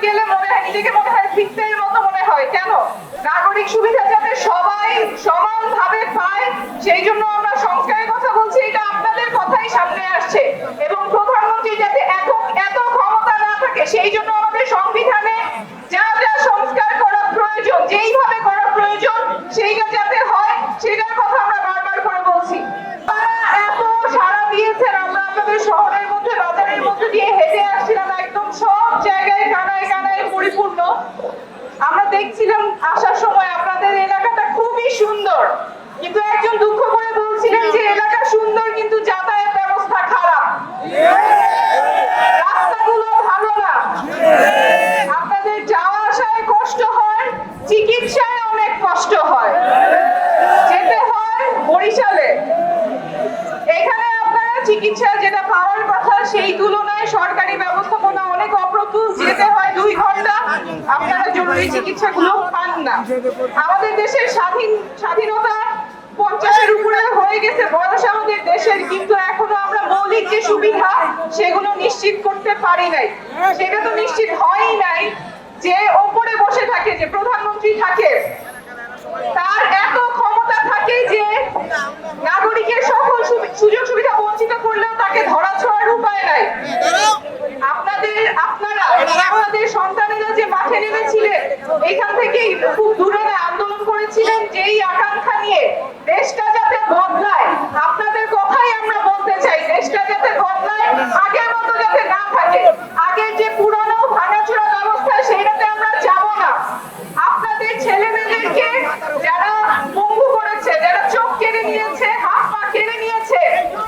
গেলে মনে হয় নিজেকে মনে হয় ফিক্সের মতো মনে হয়। কেন? নাগরিক সুবিধা যাতে সবাই সমানভাবে পায়, সেই জন্য আমরা সংস্কারের কথা বলছি। এটা আপনাদের কথাই সামনে আসছে। এবং প্রধানমন্ত্রী যাতে এত ক্ষমতা না থাকে, সেই জন্য আমাদের সংবিধানে যা যা সংস্কার করা প্রয়োজন, যেইভাবে করা প্রয়োজন, সেইটা যাতে হয়, সেটার কথা আমরা বারবার করে বলছি। এত সাড়া দিয়েছেন, আমরা আপনাদের শহরের মধ্যে, বাজারের মধ্যে দিয়ে হেঁটে আসছিলাম, একদম সব জায়গায় কানায় কানায় পরিপূর্ণ। আমরা দেখছিলাম আসার সময় আপনাদের এলাকাটা খুবই সুন্দর, কিন্তু একজন দুঃখ করে বলছিলেন যে এলাকা সুন্দর কিন্তু যাতায়াত ব্যবস্থা খারাপ, রাস্তাগুলো ভালো না, আপনাদের যাওয়া আসায় কষ্ট হয়, চিকিৎসায় অনেক কষ্ট হয়, যেতে হয় বরিশালে। এখানে আপনারা চিকিৎসা যেটা পাওয়ার কথা, সেই তুলনায় সরকারি ব্যবস্থাপনা অনেক অপ্রতুল, যেতে হয় 2 ঘন্টা, আপনারা জরুরি চিকিৎসাগুলো পান না। আমাদের দেশের স্বাধীনতা 50-এর উপরে হয়ে গেছে বয়স আমাদের দেশের, কিন্তু এখনো আমরা মৌলিক যে সুবিধা সেগুলো নিশ্চিত করতে পারি নাই। সেটা তো নিশ্চিত হয়ই নাই যে ওপরে বসে থাকে, যে প্রধানমন্ত্রী থাকে, তার এত ক্ষমতা থাকে যে নাগরিকের সকল সুযোগ সুবিধা বঞ্চিত করলেও তাকে ধরা ছোঁয়ার উপায় নাই। আপনাদের সন্তানেরা যে মাঠে নেমেছিলেন, এখান থেকেই খুব দূরে আন্দোলন করেছিলেন যেই আকাঙ্ক্ষা নিয়ে, দেশটা যাতে বদলায়। আপনাদের কথাই আমরা বলতে চাই, দেশটা যাতে বদলায়, আগের মতো যাতে না থাকে। আগের যে পুরনো ভাঙাচোরা ব্যবস্থা, সেইটাতে আমরা যাব না। আপনাদের ছেলে মেয়েদেরকে যারা পঙ্গু করেছে, যারা চোখ কেড়ে নিয়েছে, হাত পা কেড়ে নিয়েছে,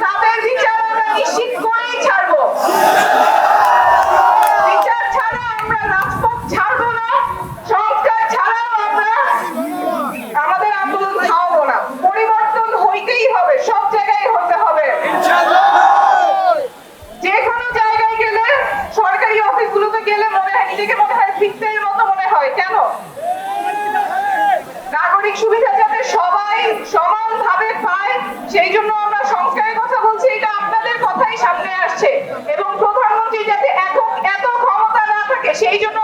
তাদের বিচার আমরা নিশ্চিত করেই ছাড়বো। বিচার ছাড়া আমরা রাজপথ ছাড়বো না, সংস্কার ছাড়াও আমরা আমাদের আন্দোলন থামাবো না। পরিবর্তন হইতেই হবে, সব জায়গায় হতে হবে। যে কোনো জায়গায় গেলে, সরকারি অফিসগুলোতে গেলে মনে হয় নিজেকে মনে হয় ফিক্সের মতো মনে হয়। কেন? নাগরিক সুবিধা যাতে সবাই সমানভাবে পায়, সেই জন্য আমরা সংস্কারের কথা বলছি। এটা আপনাদের কথাই সামনে আসছে। এবং প্রধানমন্ত্রী যাতে এত ক্ষমতা না থাকে, সেই জন্য